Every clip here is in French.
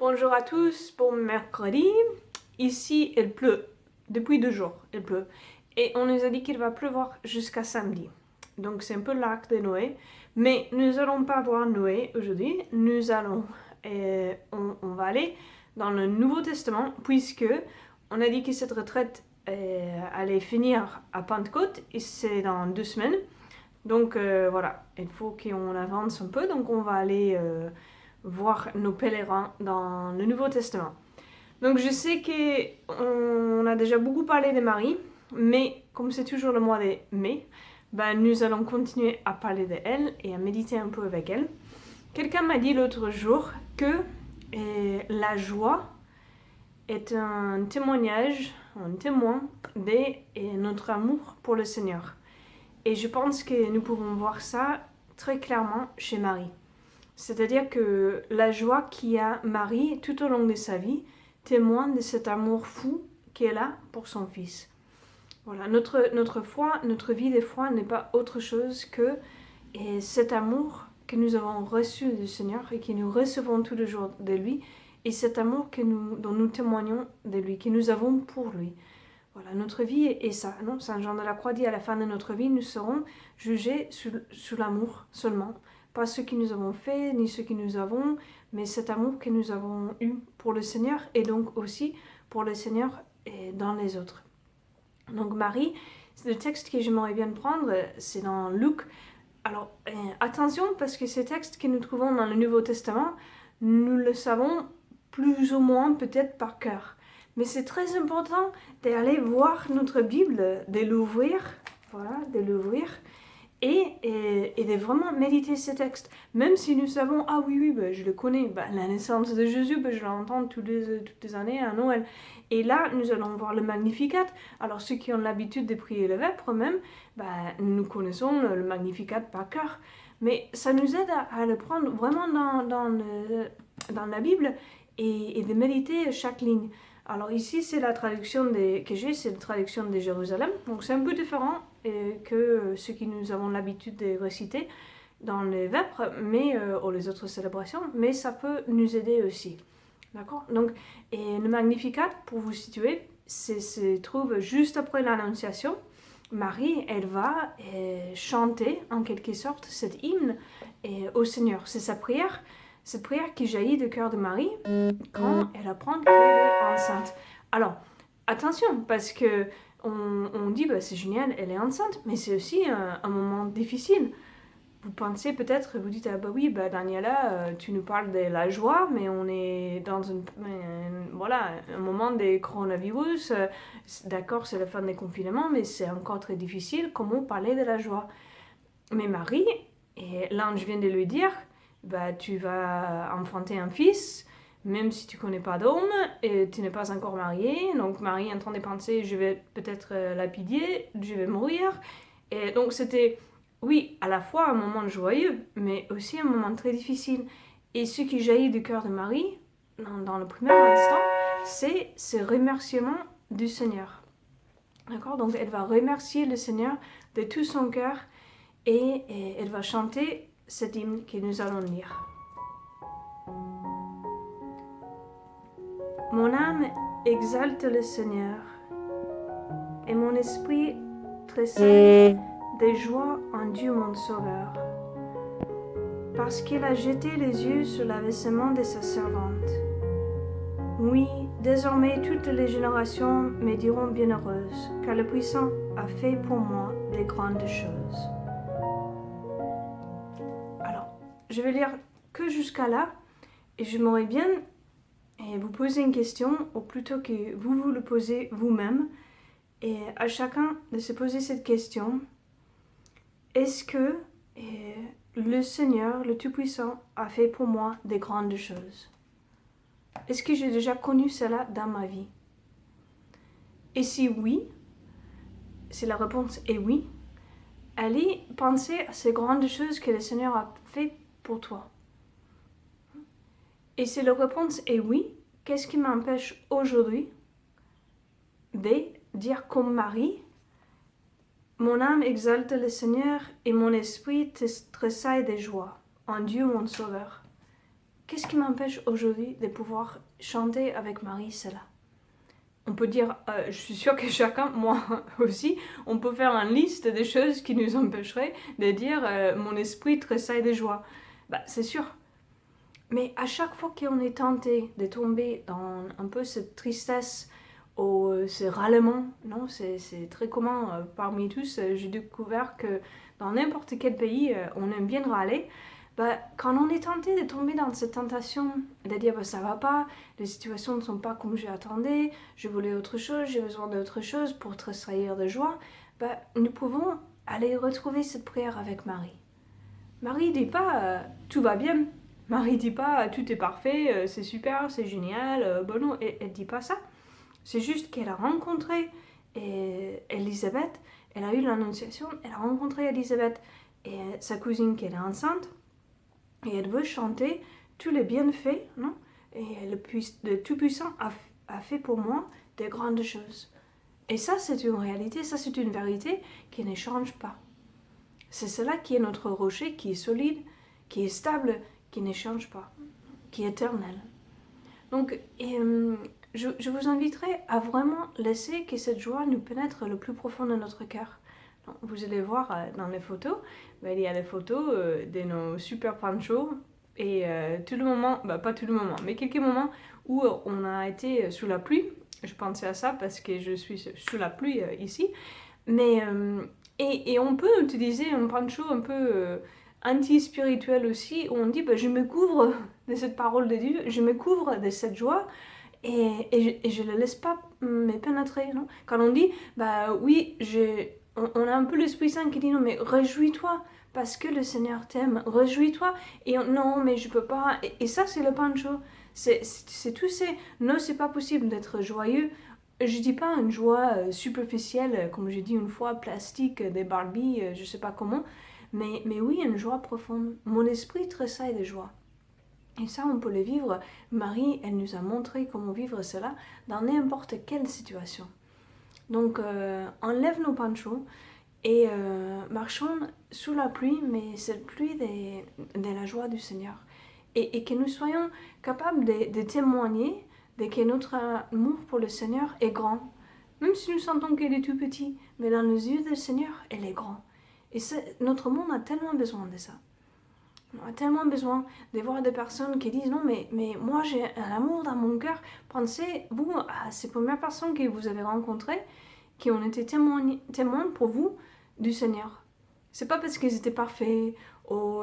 Bonjour à tous, bon mercredi. Ici, il pleut. Depuis 2 jours, il pleut. Et on nous a dit qu'il va pleuvoir jusqu'à samedi. Donc c'est un peu l'arc de Noé. Mais nous n'allons pas voir Noé aujourd'hui. On va aller dans le Nouveau Testament puisque on a dit que cette retraite allait finir à Pentecôte et c'est dans 2 semaines. Donc voilà, il faut qu'on avance un peu. Donc on va aller voir nos pèlerins dans le Nouveau Testament. Donc je sais qu'on a déjà beaucoup parlé de Marie, mais comme c'est toujours le mois de mai, nous allons continuer à parler d'elle et à méditer un peu avec elle. Quelqu'un m'a dit l'autre jour que la joie est un témoignage, un témoin de notre amour pour le Seigneur. Et je pense que nous pouvons voir ça très clairement chez Marie. C'est-à-dire que la joie qu'il a Marie tout au long de sa vie témoigne de cet amour fou qu'elle a pour son fils. Voilà, notre foi, notre vie de foi n'est pas autre chose que cet amour que nous avons reçu du Seigneur et que nous recevons tous les jours de lui, et cet amour dont nous témoignons de lui, que nous avons pour lui. Voilà, notre vie est ça. Non, Saint Jean de la Croix dit à la fin de notre vie, nous serons jugés sous l'amour seulement. Pas ce que nous avons fait, ni ce que nous avons, mais cet amour que nous avons eu pour le Seigneur et donc aussi pour le Seigneur et dans les autres. Donc Marie, le texte que j'aimerais bien prendre, c'est dans Luc. Alors attention, parce que ces textes que nous trouvons dans le Nouveau Testament, nous le savons plus ou moins peut-être par cœur. Mais c'est très important d'aller voir notre Bible, de l'ouvrir, et de vraiment méditer ces textes. Même si nous savons, ah oui, je le connais, la naissance de Jésus, je l'entends toutes les années à Noël. Et là, nous allons voir le Magnificat. Alors ceux qui ont l'habitude de prier le Vêpres même, nous connaissons le Magnificat par cœur. Mais ça nous aide à le prendre vraiment dans la Bible et de méditer chaque ligne. Alors ici, c'est la traduction que j'ai, c'est la traduction de Jérusalem. Donc c'est un peu différent que ce que nous avons l'habitude de réciter dans les Vêpres, ou les autres célébrations, mais ça peut nous aider aussi. D'accord? Donc, le Magnificat, pour vous situer, se trouve juste après l'Annonciation. Marie, elle va chanter en quelque sorte cet hymne au Seigneur. C'est sa prière. Cette prière qui jaillit du cœur de Marie quand elle apprend qu'elle est enceinte. Alors, attention, parce que on dit, c'est génial, elle est enceinte, mais c'est aussi un moment difficile. Vous pensez peut-être, vous dites, Daniela, tu nous parles de la joie, mais on est dans un moment de coronavirus. D'accord, c'est la fin des confinements, mais c'est encore très difficile. Comment parler de la joie? Mais Marie, et l'ange vient de lui dire, tu vas enfanter un fils, même si tu ne connais pas d'homme, et tu n'es pas encore mariée. Donc Marie est en train de penser, je vais peut-être lapider, je vais mourir. Et donc c'était, oui, à la fois un moment joyeux, mais aussi un moment très difficile. Et ce qui jaillit du cœur de Marie, dans le premier instant, c'est ce remerciement du Seigneur. D'accord? Donc elle va remercier le Seigneur de tout son cœur et elle va chanter cet hymne que nous allons lire. Mon âme exalte le Seigneur, et mon esprit tressaille de joie en Dieu mon Sauveur, parce qu'il a jeté les yeux sur l'abaissement de sa servante. Oui, désormais toutes les générations me diront bienheureuse, car le Puissant a fait pour moi de grandes choses. Alors, je vais lire que jusqu'à là, et j'aimerais bien vous poser une question, ou plutôt que vous le posez vous-même, et à chacun de se poser cette question. Est-ce que le Seigneur, le Tout-Puissant, a fait pour moi des grandes choses? Est-ce que j'ai déjà connu cela dans ma vie? Et si oui, si la réponse est oui, allez penser à ces grandes choses que le Seigneur a fait pour toi. Et si la réponse est oui, qu'est-ce qui m'empêche aujourd'hui de dire comme Marie, mon âme exalte le Seigneur et mon esprit tressaille de joie en Dieu mon Sauveur. qu'est-ce qui m'empêche aujourd'hui de pouvoir chanter avec Marie cela? On peut dire, je suis sûre que chacun, moi aussi, on peut faire une liste des choses qui nous empêcheraient de dire mon esprit tressaille de joie. C'est sûr. Mais à chaque fois qu'on est tenté de tomber dans un peu cette tristesse ou ce râlement, non, c'est très commun parmi tous. J'ai découvert que dans n'importe quel pays, on aime bien râler. Quand on est tenté de tomber dans cette tentation de dire ça va pas, les situations ne sont pas comme j'attendais, je voulais autre chose, j'ai besoin d'autre chose pour tressaillir de joie, nous pouvons aller retrouver cette prière avec Marie. Marie dit pas tout va bien, Marie dit pas tout est parfait, c'est super, c'est génial, bon non, elle dit pas ça. C'est juste qu'elle a rencontré Élisabeth, elle a eu l'annonciation, elle a rencontré Élisabeth et sa cousine qui est enceinte, et elle veut chanter tous les bienfaits, non? Et le Tout-Puissant a fait pour moi de grandes choses. Et ça, c'est une réalité, ça, c'est une vérité qui ne change pas. C'est cela qui est notre rocher, qui est solide, qui est stable, qui ne change pas, qui est éternel. Donc, je vous inviterai à vraiment laisser que cette joie nous pénètre le plus profond de notre cœur. Vous allez voir dans les photos, il y a des photos de nos super panchos et tout le moment, pas tout le moment, mais quelques moments où on a été sous la pluie. Je pensais à ça parce que je suis sous la pluie ici. Mais, et on peut utiliser un pancho un peu anti-spirituel aussi, où on dit je me couvre de cette parole de Dieu, je me couvre de cette joie et je ne la laisse pas me pénétrer. Non? Quand on dit oui, on a un peu l'Esprit Saint qui dit non, mais réjouis-toi parce que le Seigneur t'aime, réjouis-toi. Et non, mais je peux pas. Et ça, c'est le pancho. C'est tout ces non, c'est pas possible d'être joyeux. Je dis pas une joie superficielle, comme j'ai dit une fois, plastique, des Barbie, je sais pas comment. Mais oui, une joie profonde. Mon esprit tressaille de joie. Et ça, on peut le vivre. Marie, elle nous a montré comment vivre cela dans n'importe quelle situation. Donc, enlève nos panchos et marchons sous la pluie, mais cette pluie de la joie du Seigneur. Et que nous soyons capables de témoigner de que notre amour pour le Seigneur est grand. Même si nous sentons qu'il est tout petit, mais dans les yeux du Seigneur, elle est grand. Et notre monde a tellement besoin de ça. On a tellement besoin de voir des personnes qui disent non, mais moi j'ai un amour dans mon cœur. Pensez, vous, à ces premières personnes que vous avez rencontrées qui ont été témoins pour vous du Seigneur. C'est pas parce qu'ils étaient parfaits, ou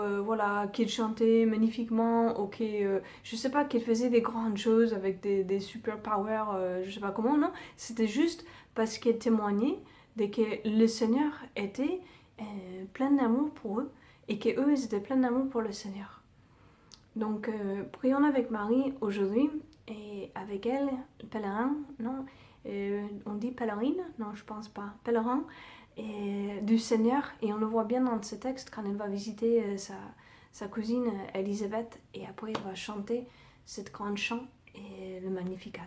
qu'ils chantaient magnifiquement, ou je sais pas, qu'ils faisaient des grandes choses avec des super powers, je sais pas comment, non. C'était juste parce qu'ils témoignaient de que le Seigneur était plein d'amour pour eux et qu'eux, ils étaient pleins d'amour pour le Seigneur. Donc, prions avec Marie aujourd'hui et avec elle, pèlerin, non, on dit pèlerine, non, je pense pas, pèlerin du Seigneur, et on le voit bien dans ce texte quand elle va visiter sa cousine Élisabeth, et après elle va chanter cette grande chant et le Magnificat.